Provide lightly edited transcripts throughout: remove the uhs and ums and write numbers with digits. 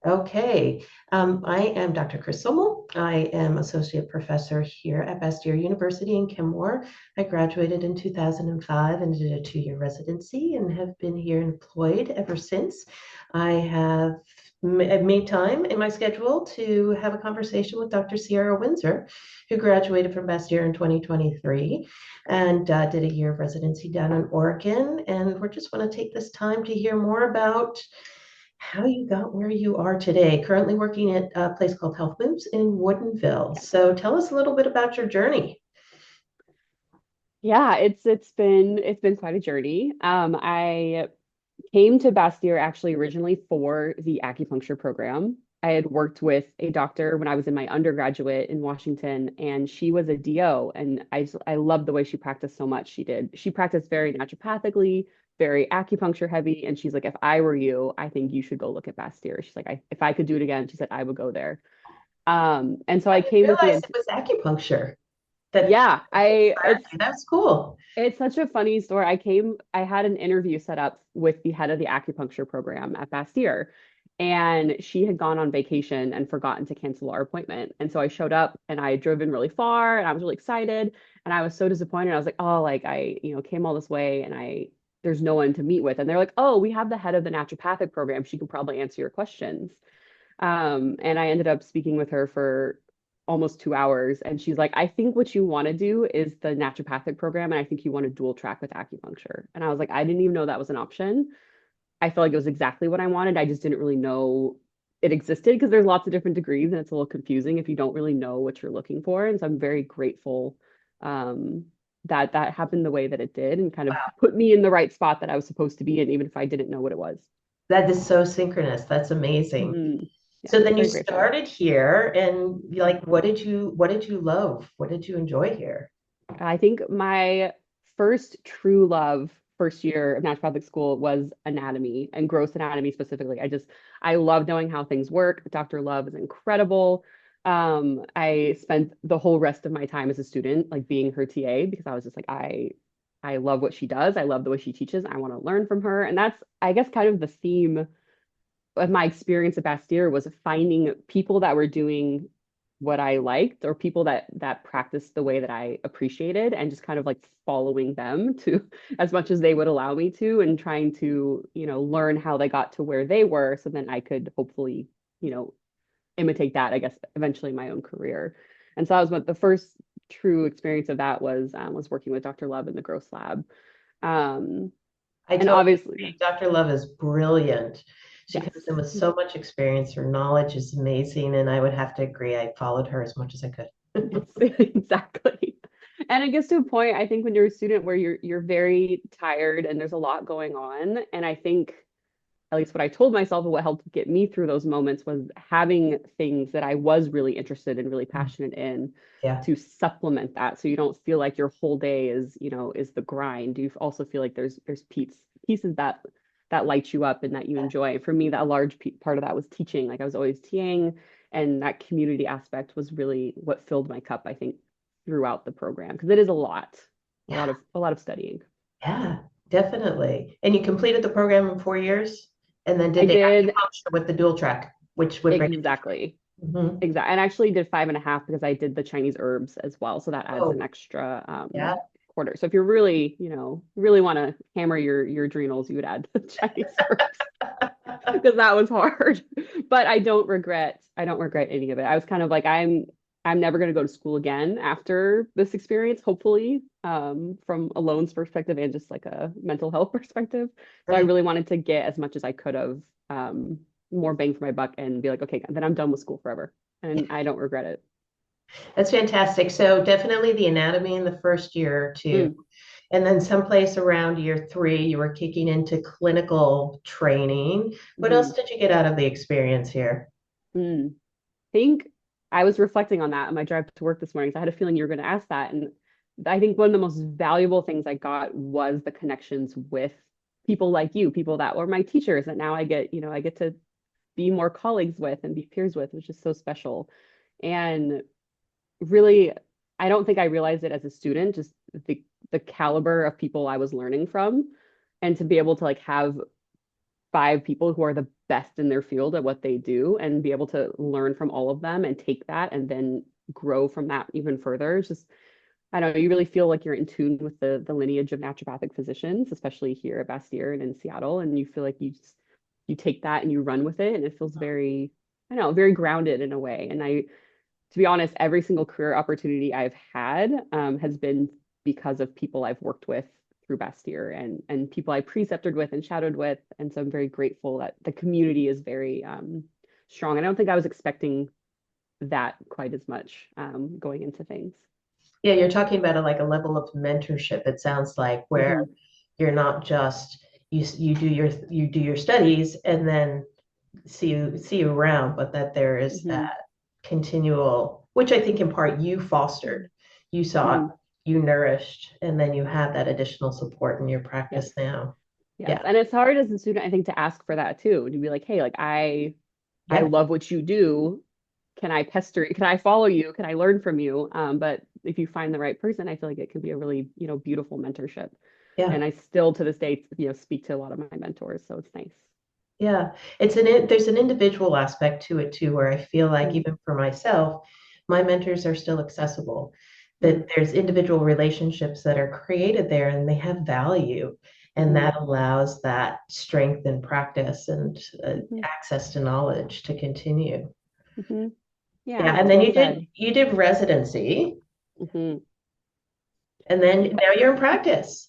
Okay. I am Dr. Kris Somol. I am associate professor here at Bastyr University in Kenmore. I graduated in 2005 and did a 2-year residency and have been here employed ever since. I have made time in my schedule to have a conversation with Dr. Sierra Windsor, who graduated from Bastyr in 2023 and did a year of residency down in Oregon. And we just want to take this time to hear more about how you got where you are today, currently working at a place called Health Moves in Woodinville. So tell us a little bit about your journey. Yeah, it's been quite a journey. I came to Bastyr actually originally for the acupuncture program. I had worked with a doctor when I was in my undergraduate in Washington, and she was a DO, and I loved the way she practiced so much. She practiced very naturopathically, very acupuncture heavy, and she's like, if I were you, I think you should go look at Bastyr. She's like, if I could do it again, she said I would go there. And so I I didn't came with realize it was acupuncture. That yeah, I it's that's cool. It's such a funny story. I had an interview set up with the head of the acupuncture program at Bastyr, and she had gone on vacation and forgotten to cancel our appointment. And so I showed up and I drove in really far and I was really excited. And I was so disappointed. I was like, oh, like came all this way and there's no one to meet with. And they're like, oh, we have the head of the naturopathic program. She can probably answer your questions. And I ended up speaking with her for almost 2 hours. And she's like, I think what you want to do is the naturopathic program. And I think you want to dual track with acupuncture. And I was like, I didn't even know that was an option. I felt like it was exactly what I wanted. I just didn't really know it existed because there's lots of different degrees and it's a little confusing if you don't really know what you're looking for. And so I'm very grateful that that happened the way that it did and kind of Wow. put me in the right spot that I was supposed to be in, even if I didn't know what it was. That is so synchronous. That's amazing. Yeah, So then you very grateful. started here and like what did you love? What did you enjoy here? I think my first true love first year of naturopathic school was anatomy and gross anatomy specifically. I love knowing how things work. Dr. Love is incredible. I spent the whole rest of my time as a student like being her TA because I was just like I love what she does. I love the way she teaches. I want to learn from her. And that's I guess kind of the theme of my experience at Bastyr was finding people that were doing what I liked or people that practiced the way that I appreciated and just kind of like following them to as much as they would allow me to and trying to, learn how they got to where they were so then I could hopefully, you know, imitate that, I guess, eventually in my own career. And so that was what the first true experience of that was working with Dr. Love in the Gross Lab. Um, I and totally obviously, agree. Dr. Love is brilliant. She yes. comes in with so much experience. Her knowledge is amazing, and I would have to agree. I followed her as much as I could. It's exactly. And it gets to a point, I think, when you're a student where you're very tired and there's a lot going on. And I think at least what I told myself and what helped get me through those moments was having things that I was really interested and really passionate in Yeah. to supplement that. So you don't feel like your whole day is the grind. You also feel like there's pieces that light you up and that you enjoy. For me, that large part of that was teaching. Like I was always TAing, and that community aspect was really what filled my cup, I think, throughout the program because it is Yeah. a lot of studying. Yeah, definitely. And you completed the program in 4 years and then I did the did acupuncture with the dual track, which would bring it to three. exactly. Mhm. Exactly. And actually did 5.5 because I did the Chinese herbs as well. So that adds an Oh, extra yeah. quarter. So if you're really, really want to hammer your adrenals, you would add the Chinese herbs because that was hard. But I don't regret any of it. I was kind of like, I'm never going to go to school again after this experience, hopefully, from a loans perspective and just like a mental health perspective. So I Right. really wanted to get as much as I could of more bang for my buck and be like, okay, then I'm done with school forever. And I don't regret it. That's fantastic. So definitely the anatomy in the first year or two. Mm, And then someplace around year three, you were kicking into clinical training. What else mhm, did you get out of the experience here? mm. Think I was reflecting on that on my drive to work this morning. So I had a feeling you were going to ask that. And I think one of the most valuable things I got was the connections with people like you, people that were my teachers that now I get to be more colleagues with and be peers with, which is so special. And really, I don't think I realized it as a student, just the caliber of people I was learning from and to be able to like have 5 people who are the best in their field at what they do and be able to learn from all of them and take that and then grow from that even further. It's just, I don't know, you really feel like you're in tune with the lineage of naturopathic physicians, especially here at Bastyr and in Seattle. And you feel like you take that and you run with it. And it feels very, I don't know, very grounded in a way. And to be honest, every single career opportunity I've had has been because of people I've worked with through Bastyr and people I precepted with and shadowed with. And so I'm very grateful that the community is very strong. I don't think I was expecting that quite as much going into things. Yeah, you're talking about like a level of mentorship, it sounds like, where Hmm. you're not just you do your studies and then see you around, but that there is Hmm. that continual, which I think in part you fostered, you saw, Hmm. you nourished, and then you have that additional support in your Yes. practice now. Yes. Yeah, And it's hard as a student, I think, to ask for that too, to be like, hey, like I yeah, love what you do. Can I follow you? Can I learn from you? But if you find the right person, I feel like it can be a really, beautiful mentorship. yeah. And I still to this day, speak to a lot of my mentors. So it's nice. Yeah, there's an individual aspect to it too, where I feel like Mm, even for myself, my mentors are still accessible. mm, That there's individual relationships that are created there and they have value, and mhm, that allows that strength and practice and mhm, access to knowledge to continue. mhm. Yeah, Yeah, and it's then well said. you did residency, Hmm. and then now you're in practice.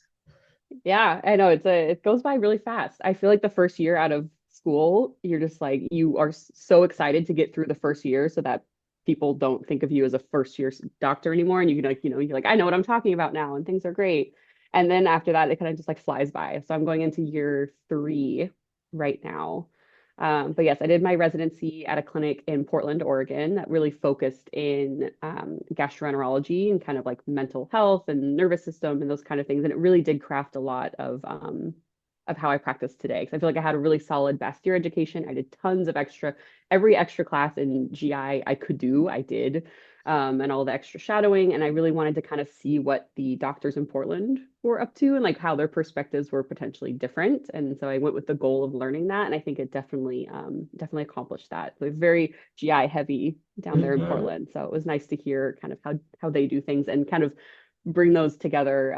Yeah, I know it goes by really fast. I feel like the first year out of school, you're just like you are so excited to get through the first year so that people don't think of you as a first year doctor anymore. And you can like, you're like, I know what I'm talking about now and things are great. And then after that, it kind of just like flies by. So I'm going into year 3 right now. But yes, I did my residency at a clinic in Portland, Oregon, that really focused in gastroenterology and kind of like mental health and nervous system and those kind of things. And it really did craft a lot of how I practice today. Because I feel like I had a really solid Bastyr education. I did tons of every extra class in GI I could do, I did and all the extra shadowing. And I really wanted to kind of see what the doctors in Portland were up to and like how their perspectives were potentially different. And so I went with the goal of learning that. And I think it definitely accomplished that. So it's very GI heavy down there in Mhm. Portland. So it was nice to hear kind of how they do things and kind of bring those together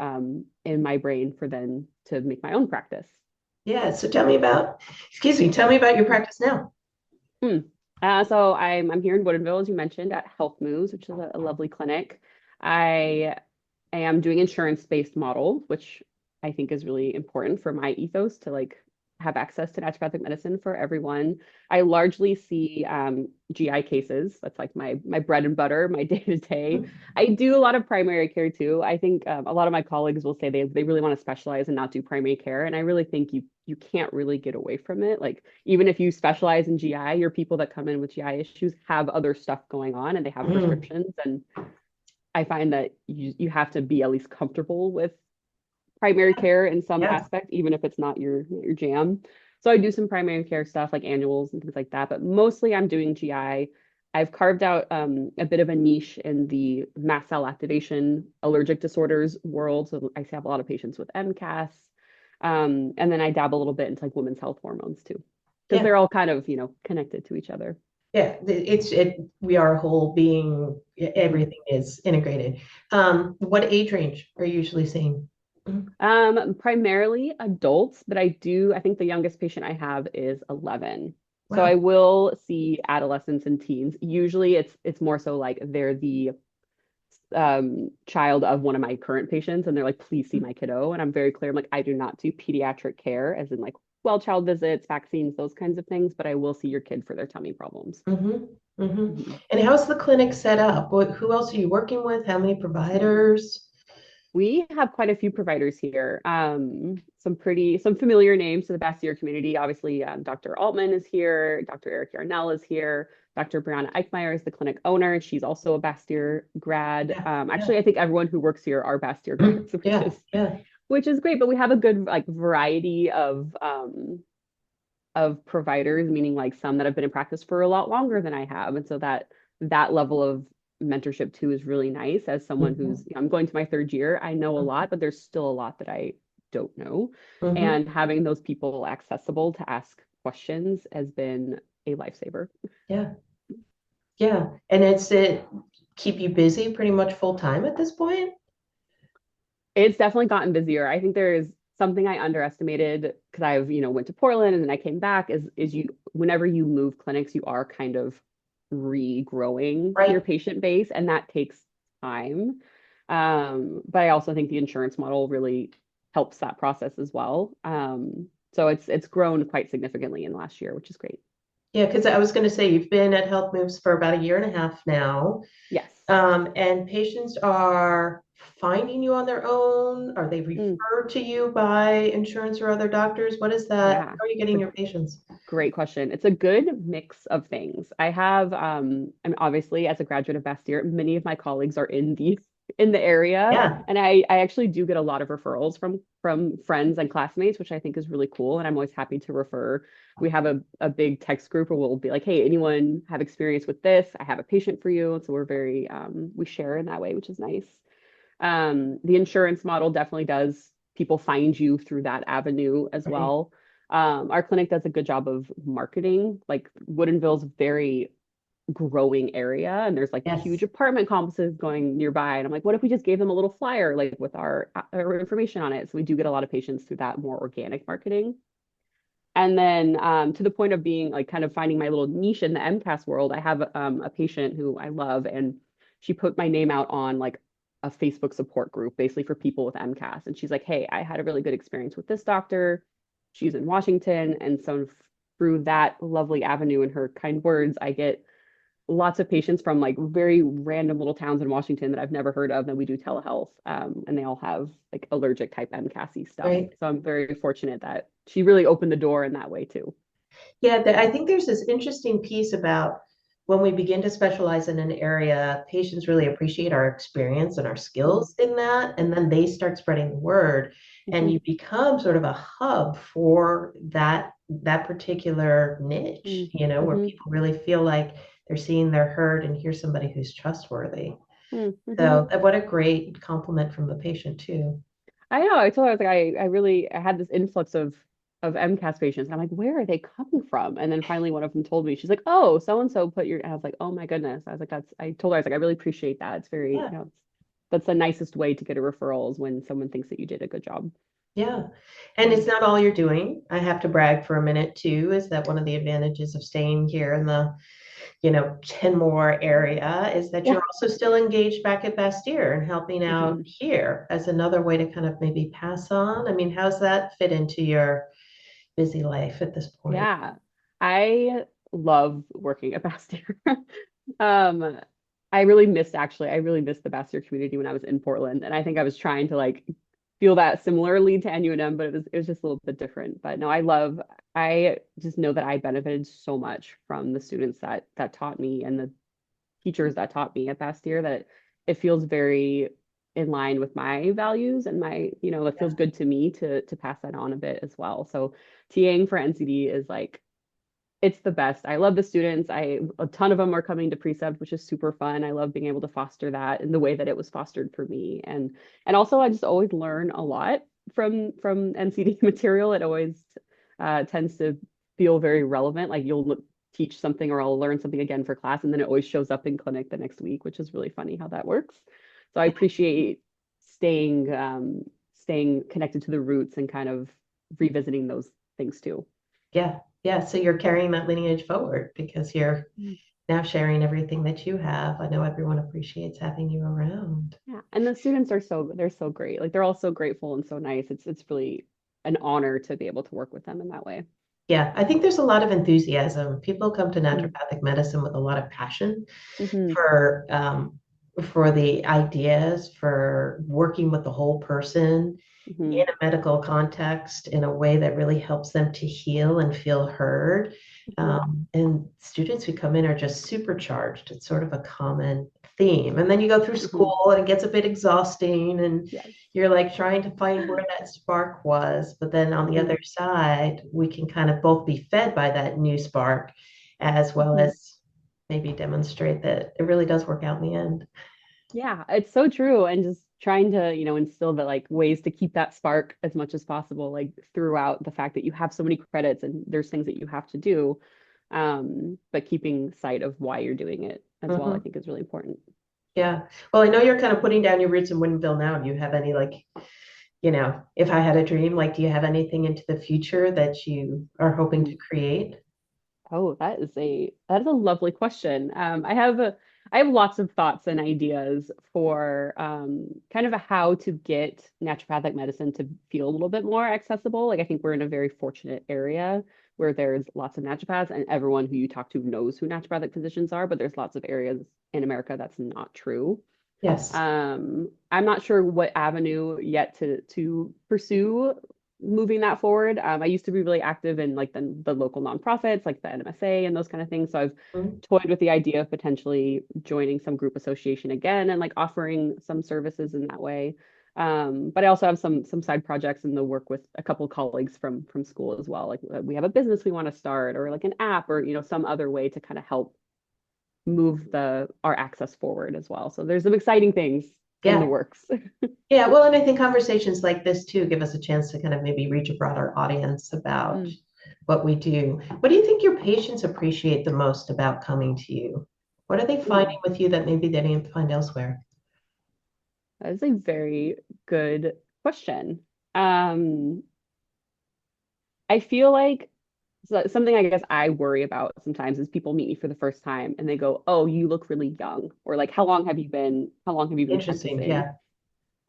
in my brain for then to make my own practice. Yeah, so excuse me, tell me about your practice now. Hmm. So I'm here in Woodinville, as you mentioned, at Health Moves, which is a lovely clinic. I am doing insurance-based models, which I think is really important for my ethos to like have access to naturopathic medicine for everyone. I largely see GI cases. That's like my bread and butter, my day to day. I do a lot of primary care too. I think a lot of my colleagues will say they really want to specialize and not do primary care, and I really think you can't really get away from it. Like even if you specialize in GI, your people that come in with GI issues have other stuff going on and they have Mm, prescriptions and I find that you have to be at least comfortable with primary care in some yeah. aspect, even if it's not your jam. So I do some primary care stuff like annuals and things like that, but mostly I'm doing GI. I've carved out a bit of a niche in the mast cell activation allergic disorders world. So I have a lot of patients with MCAS. And then I dab a little bit into like women's health hormones too, because Yeah. they're all kind of, connected to each other. Yeah, we are a whole being, Mhm. everything is integrated. What age range are you usually seeing? Mhm. Primarily adults, but I think the youngest patient I have is 11. So I Wow. will see adolescents and teens. Usually it's more so like they're the child of one of my current patients and they're like, please see my kiddo. And I'm very clear. I'm like, I do not do pediatric care, as in like well child visits, vaccines, those kinds of things, but I will see your kid for their tummy problems. Hmm. Hmm. Mhm. And how's the clinic set up? Who else are you working with? How many providers? We have quite a few providers here. Some familiar names to the Bastyr community. Obviously, Dr. Altman is here. Dr. Eric Yarnell is here. Dr. Brianna Eichmeyer is the clinic owner. She's also a Bastyr grad. Yeah, yeah, Actually, I think everyone who works here are Bastyr mm, grads, which yeah, is yeah. great. But we have a good like variety of providers, meaning like some that have been in practice for a lot longer than I have, and so that level of mentorship too is really nice as someone who's Mhm, I'm going to my 3rd year. I know a mhm. lot, but there's still a lot that I don't know. Hmm. And having those people accessible to ask questions has been a lifesaver. Yeah. Yeah. And it keep you busy pretty much full time at this point? It's definitely gotten busier. I think there's something I underestimated because I've, went to Portland and then I came back is you whenever you move clinics, you are kind of regrowing your Right. patient base and that takes time. But I also think the insurance model really helps that process as well. So it's grown quite significantly in the last year, which is great. Yeah, because I was going to say you've been at Health Moves for about a year and a half now. Yes. And patients are finding you on their own? Are they Mm, referred to you by insurance or other doctors? What is that? yeah. How are you It's getting a your patients? Great question. It's a good mix of things. I have, I'm obviously as a graduate of Bastyr, many of my colleagues are in the area, Yeah. and I actually do get a lot of referrals from friends and classmates, which I think is really cool. And I'm always happy to refer. We have a big text group where we'll be like, hey, anyone have experience with this? I have a patient for you. And so we're very we share in that way, which is nice. The insurance model definitely does people find you through that avenue as Right. well. Our clinic does a good job of marketing. Like Woodinville's a very growing area, and there's like huge Yes. apartment complexes going nearby. And I'm like, what if we just gave them a little flyer, like with our information on it? So we do get a lot of patients through that more organic marketing. And then to the point of being like kind of finding my little niche in the MCAS world, I have a patient who I love, and she put my name out on like a Facebook support group, basically for people with MCAS. And she's like, "Hey, I had a really good experience with this doctor. She's in Washington." And so through that lovely avenue and her kind words, I get lots of patients from like very random little towns in Washington that I've never heard of. And we do telehealth, and they all have like allergic type MCASy stuff. Right. So I'm very fortunate that she really opened the door in that way too. Yeah, I think there's this interesting piece about when we begin to specialize in an area, patients really appreciate our experience and our Mm, skills in that, and then they start spreading the word, and mhm, you become sort of a hub for that particular niche, mm, where mhm, people really feel like they're seeing their herd and here's somebody who's trustworthy. mm, mhm. So, what a great compliment from the patient too. I know. I told her I was like, I had this influx of MCAS patients, and I'm like, where are they coming from? And then finally, one of them told me, she's like, oh, so and so put your. And I was like, oh my goodness. I was like, that's. I told her I was like, I really appreciate that. It's very, Yeah. that's the nicest way to get a referral is when someone thinks that you did a good job. Yeah. And Mm, it's not all you're doing. I have to brag for a minute too, is that one of the advantages of staying here in the, Kenmore area is that yeah. you're also still engaged back at Bastyr and helping out Mhm. here as another way to kind of maybe pass on. I mean, how's that fit into your busy life at this point? Yeah, I love working at Bastyr. Um, I really missed the Bastyr community when I was in Portland, and I think I was trying to like feel that similarly to NUNM, but it was just a little bit different. But no, I just know that I benefited so much from the students that taught me and the teachers that taught me at Bastyr that it feels very in line with my values and my, it feels good to me to pass that on a bit as well. So TAing for NCD is like it's the best. I love the students. A ton of them are coming to Precept, which is super fun. I love being able to foster that in the way that it was fostered for me. And also I just always learn a lot from NCD material. It always tends to feel very relevant. Like teach something or I'll learn something again for class, and then it always shows up in clinic the next week, which is really funny how that works. So I appreciate staying connected to the roots and kind of revisiting those things too. Yeah. Yeah. So you're carrying that lineage forward because you're Mm. now sharing everything that you have. I know everyone appreciates having you around. Yeah, and the students they're so great. Like they're all so grateful and so nice. It's really an honor to be able to work with them in that way. Yeah, I think there's a lot of enthusiasm. People come to Mm. naturopathic medicine with a lot of passion Hmm. for for the ideas, for working with the whole person Hmm. in a medical context in a way that really helps them to heal and feel heard. Hmm. And students who come in are just supercharged. It's sort of a common theme. And then you go through Hmm. school and it gets a bit exhausting and Yes. you're like trying to find where that spark was. But then on the Hmm. other side, we can kind of both be fed by that new spark as well Hmm. as maybe demonstrate that it really does work out in the end. Yeah, it's so true. And just trying to, instill the like ways to keep that spark as much as possible, like throughout the fact that you have so many credits and there's things that you have to do. But keeping sight of why you're doing it as well, I Hmm. think is really important. Yeah. Well, I know you're kind of putting down your roots in Woodinville now. Do you have any like, if I had a dream, like, do you have anything into the future that you are hoping to create? Oh, that is a lovely question. I have lots of thoughts and ideas for kind of a how to get naturopathic medicine to feel a little bit more accessible. Like I think we're in a very fortunate area where there's lots of naturopaths and everyone who you talk to knows who naturopathic physicians are, but there's lots of areas in America that's not true. Yes. I'm not sure what avenue yet to pursue moving that forward. I used to be really active in like the local nonprofits, like the NMSA and those kind of things. So I've Mhm. toyed with the idea of potentially joining some group association again and like offering some services in that way. But I also have some side projects in the work with a couple colleagues from school as well. Like we have a business we want to start, or like an app, or some other way to kind of help move the our access forward as well. So there's some exciting things in the Yeah. works. Yeah. Well, and I think conversations like this too give us a chance to kind of maybe reach a broader audience about Mm, what we do. What do you think your patients appreciate the most about coming to you? What are they finding ooh, with you that maybe they didn't find elsewhere? that is a very good question. Um, I feel like something I guess I worry about sometimes is people meet me for the first time and they go, "Oh, you look really young," or like, how long have you been Interesting. practicing?" Yeah.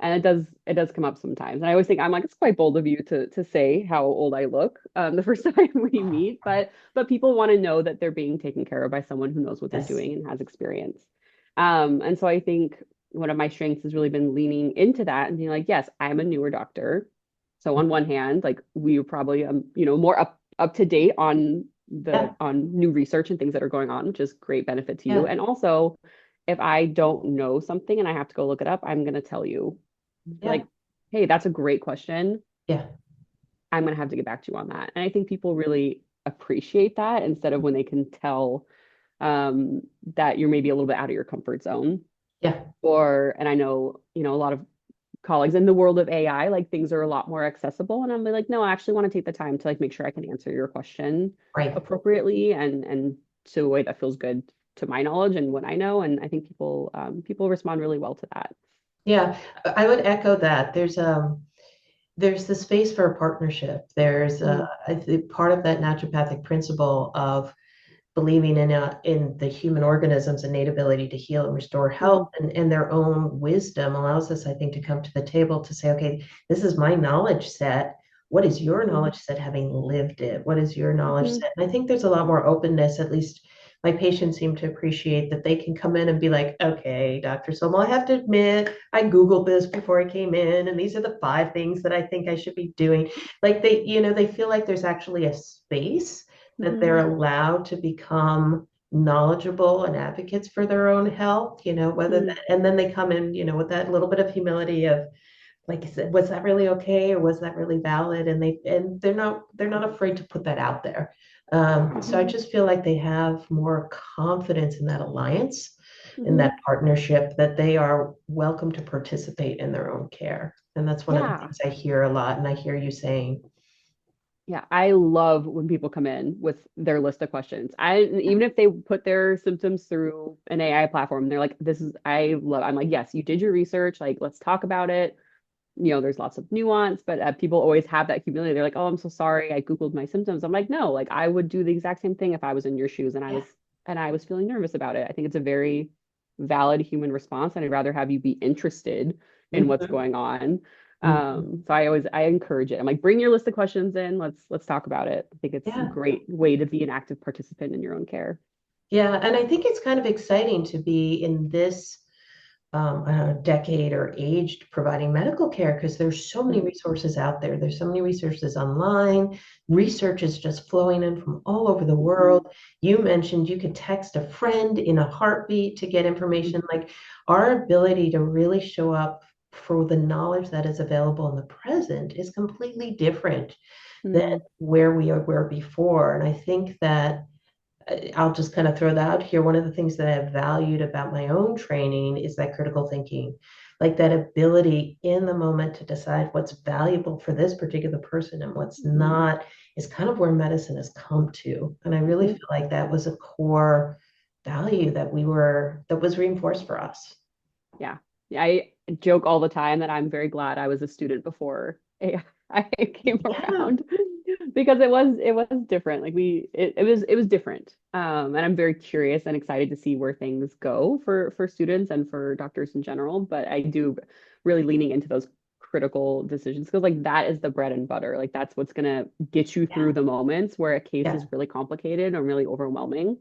And it does come up sometimes. And I always think I'm like, it's quite bold of you to say how old I look the first time we meet, but people want to know that they're being taken care of by someone who knows what they're Yes. doing and has experience. And so I think one of my strengths has really been leaning into that and being like, yes, I'm a newer doctor. So on one hand, like we are probably more up to date on the Yeah. on new research and things that are going on, which is great benefit to you. Yeah. And also if I don't know something and I have to go look it up, I'm going to tell you Yeah. like, hey, that's a great question. Yeah. I'm going to have to get back to you on that. And I think people really appreciate that instead of when they can tell that you're maybe a little bit out of your comfort zone. Yeah. And I know, a lot of colleagues in the world of AI, like things are a lot more accessible. And I'm like, no, I actually want to take the time to like make sure I can answer your question Right. appropriately and to a way that feels good to my knowledge and what I know. And I think people respond really well to that. Yeah. I would echo that. There's the space for a partnership. Mm, I think part of that naturopathic principle of believing in the human organism's innate ability to heal and restore health mhm, and their own wisdom allows us, I think, to come to the table to say, okay, this is my knowledge set. What is your mhm, knowledge set having lived it? What is your knowledge mhm. set? And I think there's a lot more openness, at least my patients seem to appreciate that they can come in and be like, okay, Dr. Somol, I have to admit, I Googled this before I came in, and these are the 5 things that I think I should be doing. Like they feel like there's actually a space that they're Mhm, allowed to become knowledgeable and advocates for their own health, whether that, mhm, and then they come in, with that little bit of humility of, like I said, was that really okay or was that really valid? And they're not afraid to put that out there. So I mhm. just feel like they have more confidence in that alliance, in that Mhm. partnership, that they are welcome to participate in their own care. And that's one of the Yeah. things I hear a lot, and I hear you saying, Yeah, I love when people come in with their list of questions. Even if they put their symptoms through an AI platform, they're like, I'm like, yes, you did your research. Like, let's talk about it. There's lots of nuance, but people always have that humility. They're like, oh, I'm so sorry. I Googled my symptoms. I'm like, no, like I would do the exact same thing if I was in your shoes and yeah, I was feeling nervous about it. I think it's a very valid human response, and I'd rather have you be interested in what's mhm, going on. mhm, So I encourage it. I'm like, bring your list of questions in. Let's talk about it. I think it's a yeah. great way to be an active participant in your own care. Yeah, and I think it's kind of exciting to be in this I don't know, decade or age providing medical care because there's so many Mm, resources out there. There's so many resources online. Research is just flowing in from all over the mhm, world. You mentioned you could text a friend in a heartbeat to get information. mhm, Like our ability to really show up for the knowledge that is available in the present is completely different than mhm, where we were before. And I think that I'll just kind of throw that out here. One of the things that I've valued about my own training is that critical thinking, like that ability in the moment to decide what's valuable for this particular person and what's Mhm. not is kind of where medicine has come to. And I really Mhm. feel like that was a core value that was reinforced for us. Yeah. Yeah, I joke all the time that I'm very glad I was a student before AI came Yeah, around because it was different. Like it was different. And I'm very curious and excited to see where things go for students and for doctors in general. But I do really leaning into those critical decisions because like that is the bread and butter. Like that's what's gonna get you yeah, through the moments where a case yeah, is really complicated and really overwhelming.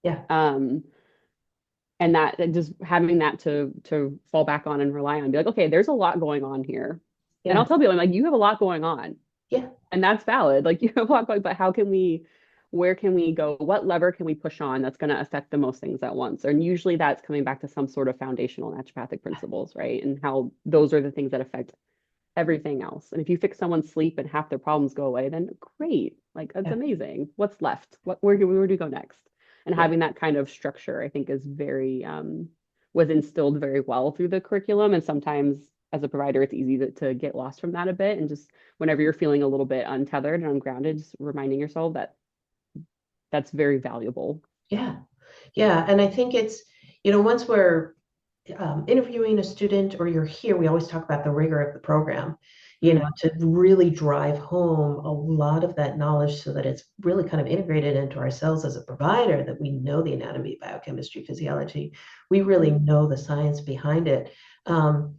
yeah, Um, and that just having that to fall back on and rely on, be like, okay, there's a lot going on here. And I'll yeah, tell people, I'm like, you have a lot going on, yeah, and that's valid. Like you have a lot going, but where can we go? What lever can we push on that's going to affect the most things at once? And usually that's coming back to some sort of foundational naturopathic principles, right? And how those are the things that affect everything else. And if you fix someone's sleep and half their problems go away, then great. Like that's yeah, amazing. What's left? Where do we go next? And yeah, having that kind of structure, I think, is very was instilled very well through the curriculum. And sometimes as a provider, it's easy to get lost from that a bit. And just whenever you're feeling a little bit untethered and ungrounded, just reminding yourself that that's very valuable. yeah, yeah. And I think once we're interviewing a student or you're here, we always talk about the rigor of the program, Mm, to really drive home a lot of that knowledge so that it's really kind of integrated into ourselves as a provider, that we know the anatomy, biochemistry, physiology. We really mhm, know the science behind it. Um,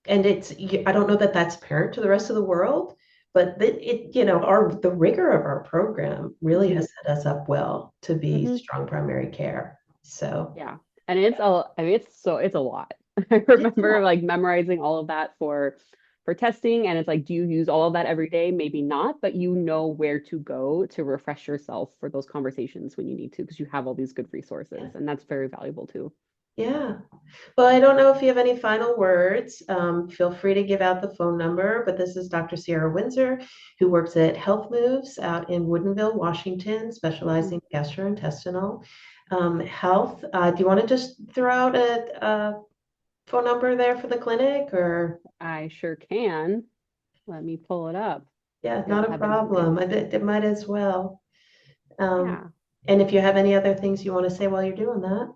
and I don't know that that's apparent to the rest of the world, but the rigor of our program really mhm, has set us up well to be mhm. strong primary care. So Yeah. And I mean it's a lot. I it's a remember lot. like memorizing all of that for testing and it's like do you use all of that every day? Maybe not, but you know where to go to refresh yourself for those conversations when you need to because you have all these good Yeah. resources and that's very valuable too. Yeah. Well, I don't know if you have any final words. Feel free to give out the phone number, but this is Dr. Sierra Windsor, who works at Health Moves out in Woodinville, Washington, Mhm. specializing in gastrointestinal health. Do you want to just throw out a phone number there for the clinic or? I sure can. Let me pull it up. Yeah, I don't not a have it memorized. problem. I bet it might as well. Um, Yeah. and if you have any other things you want to say while you're doing that.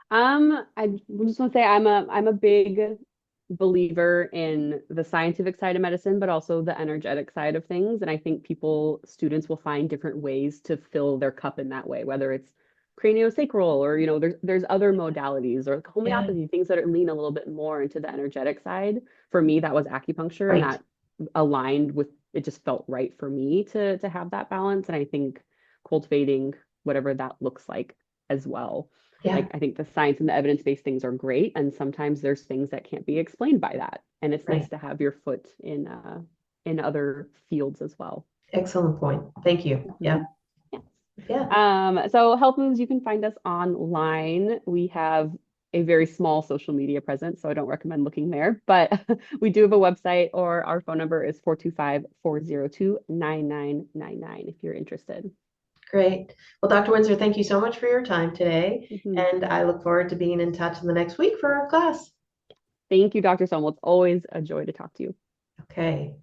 I just want to say I'm a big believer in the scientific side of medicine, but also the energetic side of things. And I think students will find different ways to fill their cup in that way, whether it's craniosacral or, there's other modalities or Yeah, homeopathy, things that lean a little bit more into the energetic side. For me, that was acupuncture and right. that aligned with it just felt right for me to have that balance. And I think cultivating whatever that looks like as well. Yeah, Like I think the science and the evidence-based things are great, and sometimes there's things that can't be explained by that. And it's nice right. to have your foot in other fields as well. Excellent point. Thank you. Yeah, Mhm. Yes. yeah. So Health Moves, you can find us online. We have a very small social media presence, so I don't recommend looking there. But we do have a website, or our phone number is 425-402-9999 if you're interested. Great. Well, Dr. Windsor, thank you so much for your time today. Mhm. And I look forward to being in touch in the next week for our class. Thank you, Dr. Somol. It's always a joy to talk to you. Okay.